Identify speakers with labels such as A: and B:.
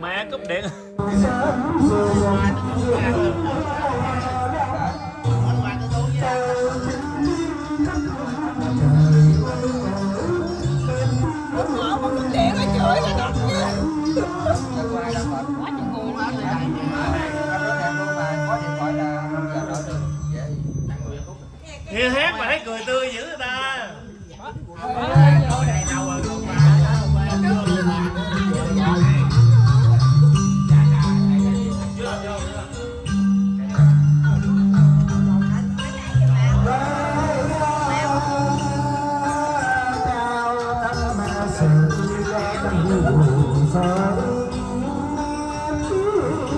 A: Mẹ cúp điện.
B: Điện nó chửi cái đất nha. Quá chừng người luôn.
A: Nghe hát mà thấy cười tươi dữ người ta.
C: Hãy subscribe cho kênh Ghiền Mì Gõ để không bỏ lỡ những video hấp dẫn.